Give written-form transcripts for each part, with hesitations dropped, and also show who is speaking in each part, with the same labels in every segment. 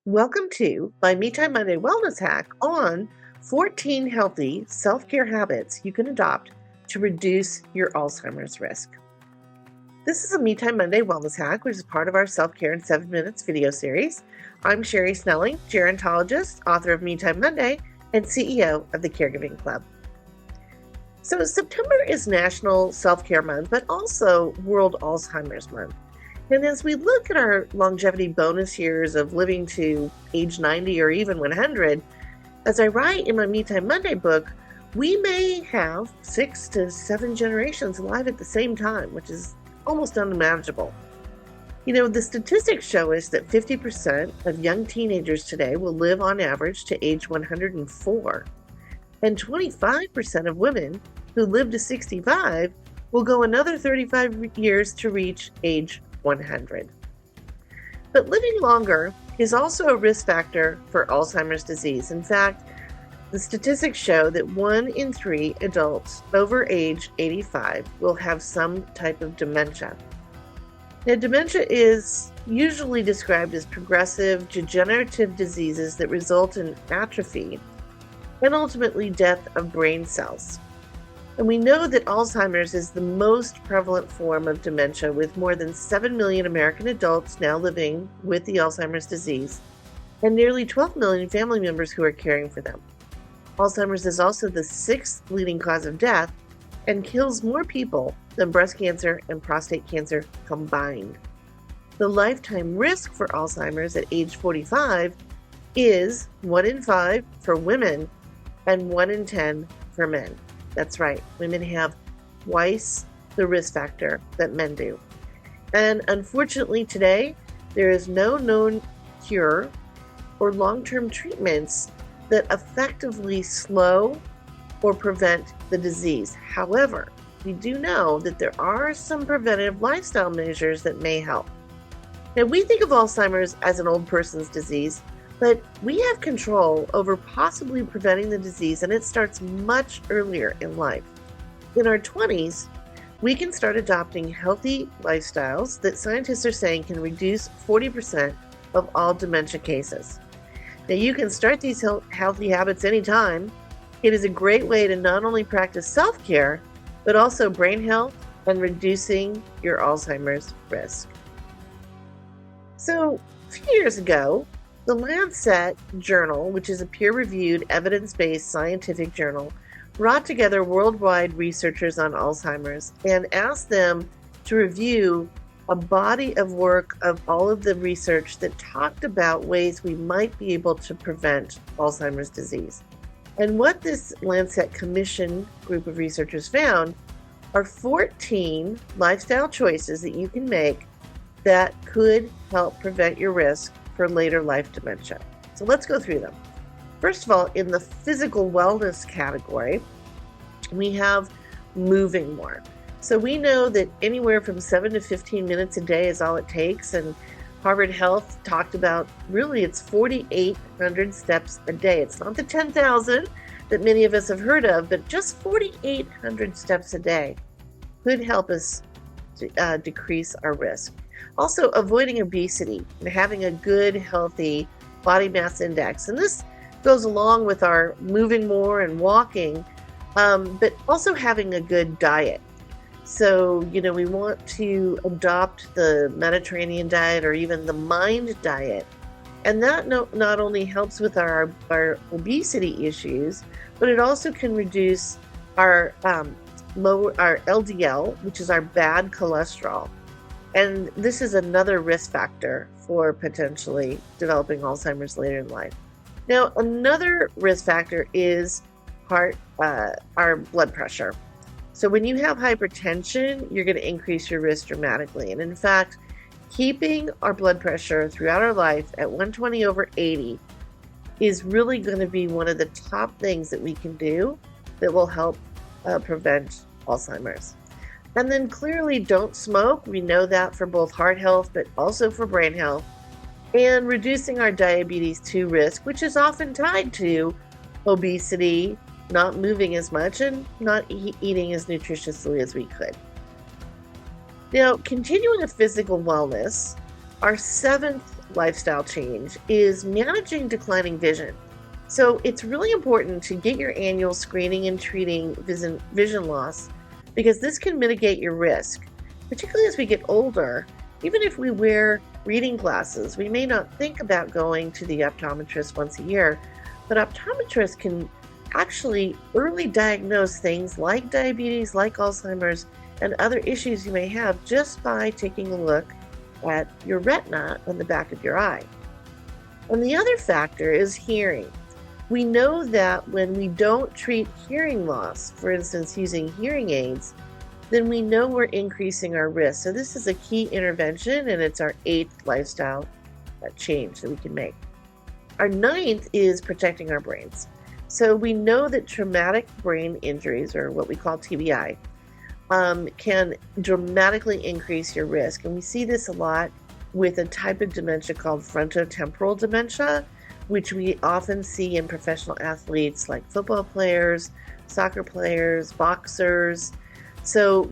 Speaker 1: Welcome to my Me Time Monday Wellness Hack on 14 healthy self-care habits you can adopt to reduce your Alzheimer's risk. This is a Me Time Monday Wellness Hack, which is part of our Self-Care in 7 Minutes video series. I'm Sherri Snelling, gerontologist, author of Me Time Monday, and CEO of the Caregiving Club. So September is National Self-Care Month, but also World Alzheimer's Month. And as we look at our longevity bonus years of living to age 90 or even 100, as I write in my Me Time Monday book, we may have 6 to 7 generations alive at the same time, which is almost unimaginable. The statistics show us that 50% of young teenagers today will live on average to age 104, and 25% of women who live to 65 will go another 35 years to reach age 100. But living longer is also a risk factor for Alzheimer's disease. In fact, the statistics show that 1 in 3 adults over age 85 will have some type of dementia. Now, dementia is usually described as progressive degenerative diseases that result in atrophy and ultimately death of brain cells. And we know that Alzheimer's is the most prevalent form of dementia, with more than 7 million American adults now living with the Alzheimer's disease and nearly 12 million family members who are caring for them. Alzheimer's is also the 6th leading cause of death and kills more people than breast cancer and prostate cancer combined. The lifetime risk for Alzheimer's at age 45 is 1 in 5 for women and 1 in 10 for men. That's right, women have twice the risk factor that men do. And unfortunately today, there is no known cure or long-term treatments that effectively slow or prevent the disease. However, we do know that there are some preventive lifestyle measures that may help. Now, we think of Alzheimer's as an old person's disease, but we have control over possibly preventing the disease, and it starts much earlier in life. In our 20s, we can start adopting healthy lifestyles that scientists are saying can reduce 40% of all dementia cases. Now, you can start these healthy habits anytime. It is a great way to not only practice self-care, but also brain health and reducing your Alzheimer's risk. So, a few years ago, the Lancet journal, which is a peer-reviewed, evidence-based scientific journal, brought together worldwide researchers on Alzheimer's and asked them to review a body of work of all of the research that talked about ways we might be able to prevent Alzheimer's disease. And what this Lancet Commission group of researchers found are 14 lifestyle choices that you can make that could help prevent your risk for later life dementia. So let's go through them. First of all, in the physical wellness category, we have moving more. So we know that anywhere from 7 to 15 minutes a day is all it takes, and Harvard Health talked about really it's 4,800 steps a day. It's not the 10,000 that many of us have heard of, but just 4,800 steps a day could help us to decrease our risk. Also, avoiding obesity and having a good, healthy body mass index. And this goes along with our moving more and walking, but also having a good diet. So, we want to adopt the Mediterranean diet or even the MIND diet. And that not only helps with our obesity issues, but it also can reduce our LDL, which is our bad cholesterol. And this is another risk factor for potentially developing Alzheimer's later in life. Now, another risk factor is our blood pressure. So when you have hypertension, you're going to increase your risk dramatically. And in fact, keeping our blood pressure throughout our life at 120/80 is really going to be one of the top things that we can do that will help prevent Alzheimer's. And then clearly don't smoke. We know that for both heart health, but also for brain health. And reducing our diabetes 2 risk, which is often tied to obesity, not moving as much, and not eating as nutritiously as we could. Now, continuing with physical wellness, our 7th lifestyle change is managing declining vision. So it's really important to get your annual screening and treating vision loss, because this can mitigate your risk, particularly as we get older. Even if we wear reading glasses, we may not think about going to the optometrist once a year, but optometrists can actually early diagnose things like diabetes, like Alzheimer's, and other issues you may have just by taking a look at your retina on the back of your eye. And the other factor is hearing. We know that when we don't treat hearing loss, for instance, using hearing aids, then we know we're increasing our risk. So this is a key intervention, and it's our 8th lifestyle change that we can make. Our 9th is protecting our brains. So we know that traumatic brain injuries, or what we call TBI, can dramatically increase your risk. And we see this a lot with a type of dementia called frontotemporal dementia, which we often see in professional athletes like football players, soccer players, boxers. So,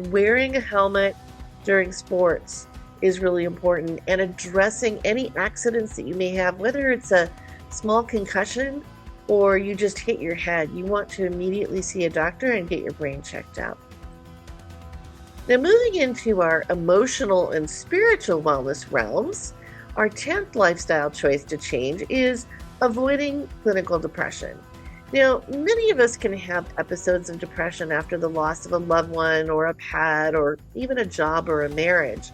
Speaker 1: wearing a helmet during sports is really important, and addressing any accidents that you may have, whether it's a small concussion or you just hit your head. You want to immediately see a doctor and get your brain checked out. Now, moving into our emotional and spiritual wellness realms, our 10th lifestyle choice to change is avoiding clinical depression. Now, many of us can have episodes of depression after the loss of a loved one or a pet or even a job or a marriage.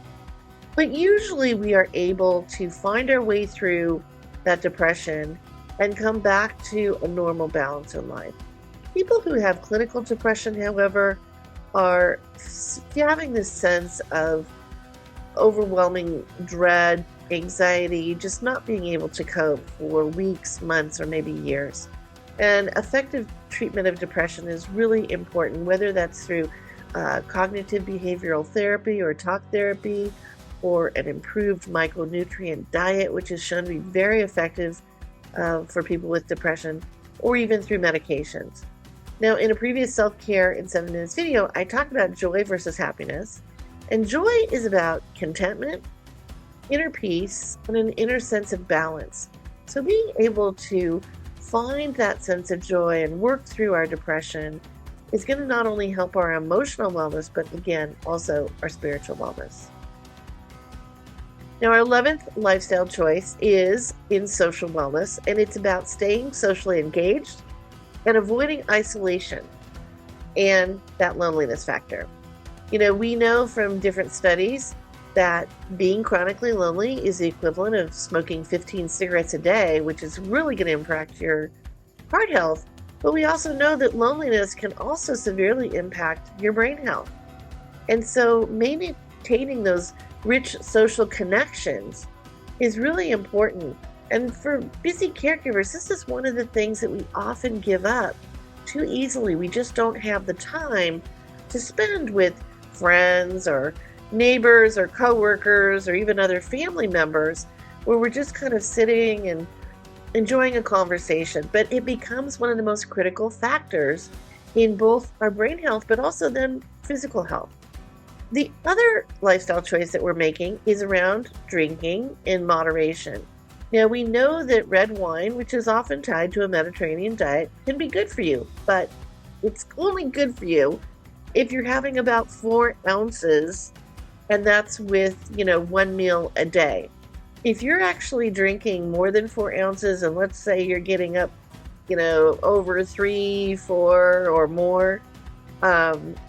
Speaker 1: But usually we are able to find our way through that depression and come back to a normal balance in life. People who have clinical depression, however, are having this sense of overwhelming dread, anxiety, just not being able to cope for weeks, months, or maybe years. And effective treatment of depression is really important, whether that's through cognitive behavioral therapy or talk therapy, or an improved micronutrient diet, which is shown to be very effective for people with depression, or even through medications. Now, in a previous self-care in 7 minutes video, I talked about joy versus happiness. And joy is about contentment, inner peace, and an inner sense of balance. So being able to find that sense of joy and work through our depression is going to not only help our emotional wellness, but again, also our spiritual wellness. Now, our 11th lifestyle choice is in social wellness, and it's about staying socially engaged and avoiding isolation and that loneliness factor. We know from different studies that being chronically lonely is the equivalent of smoking 15 cigarettes a day, which is really going to impact your heart health. But we also know that loneliness can also severely impact your brain health. And so maintaining those rich social connections is really important. And for busy caregivers, this is one of the things that we often give up too easily. We just don't have the time to spend with friends or neighbors or coworkers or even other family members, where we're just kind of sitting and enjoying a conversation. But it becomes one of the most critical factors in both our brain health, but also then physical health. The other lifestyle choice that we're making is around drinking in moderation. Now, we know that red wine, which is often tied to a Mediterranean diet, can be good for you, but it's only good for you if you're having about 4 ounces, and that's with, 1 meal a day. If you're actually drinking more than 4 ounces, and let's say you're getting up, over 3, 4 or more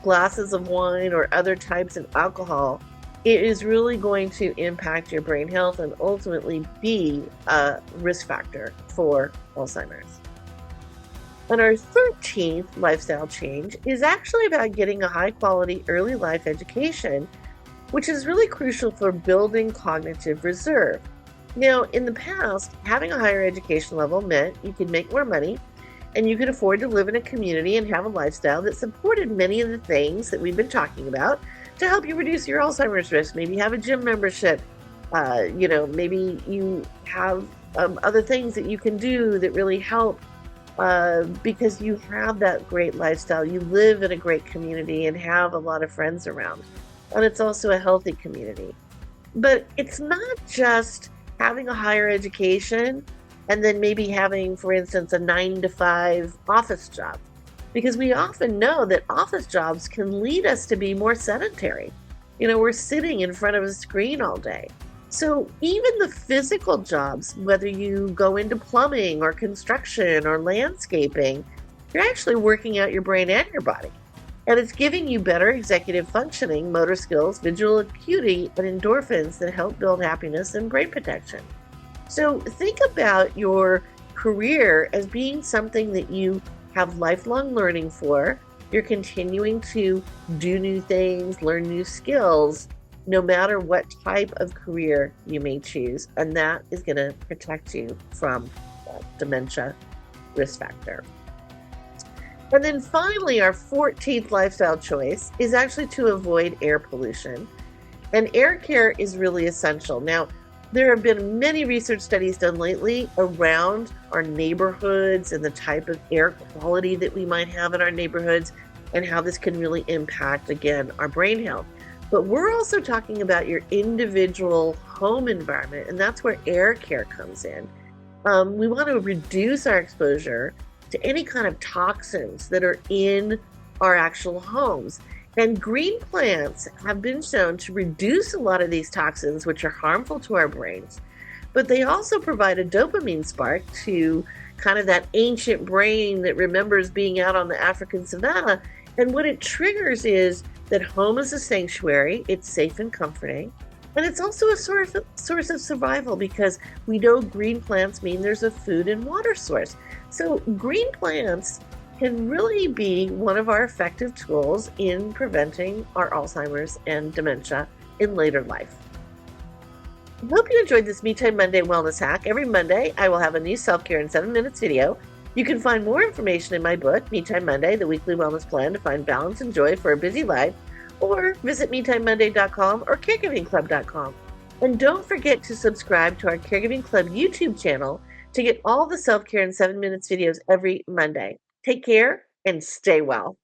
Speaker 1: glasses of wine or other types of alcohol, it is really going to impact your brain health and ultimately be a risk factor for Alzheimer's. And our 13th lifestyle change is actually about getting a high-quality early life education, which is really crucial for building cognitive reserve. Now, in the past, having a higher education level meant you could make more money and you could afford to live in a community and have a lifestyle that supported many of the things that we've been talking about to help you reduce your Alzheimer's risk. Maybe have a gym membership, maybe you have other things that you can do that really help because you have that great lifestyle. You live in a great community and have a lot of friends around. And it's also a healthy community. But it's not just having a higher education, and then maybe having, for instance, a 9 to 5 office job. Because we often know that office jobs can lead us to be more sedentary. We're sitting in front of a screen all day. So even the physical jobs, whether you go into plumbing or construction or landscaping, you're actually working out your brain and your body. And it's giving you better executive functioning, motor skills, visual acuity, and endorphins that help build happiness and brain protection. So think about your career as being something that you have lifelong learning for. You're continuing to do new things, learn new skills, no matter what type of career you may choose. And that is going to protect you from dementia risk factor. And then finally, our 14th lifestyle choice is actually to avoid air pollution. And air care is really essential. Now, there have been many research studies done lately around our neighborhoods and the type of air quality that we might have in our neighborhoods and how this can really impact, again, our brain health. But we're also talking about your individual home environment, and that's where air care comes in. We want to reduce our exposure to any kind of toxins that are in our actual homes. And green plants have been shown to reduce a lot of these toxins, which are harmful to our brains. But they also provide a dopamine spark to kind of that ancient brain that remembers being out on the African savanna. And what it triggers is that home is a sanctuary, it's safe and comforting. And it's also a source of survival because we know green plants mean there's a food and water source. So green plants can really be one of our effective tools in preventing our Alzheimer's and dementia in later life. I hope you enjoyed this Me Time Monday wellness hack. Every Monday, I will have a new self-care in 7 minutes video. You can find more information in my book, Me Time Monday, the weekly wellness plan to find balance and joy for a busy life, or visit MeTimeMonday.com or CaregivingClub.com. And don't forget to subscribe to our Caregiving Club YouTube channel to get all the self-care in 7 minutes videos every Monday. Take care and stay well.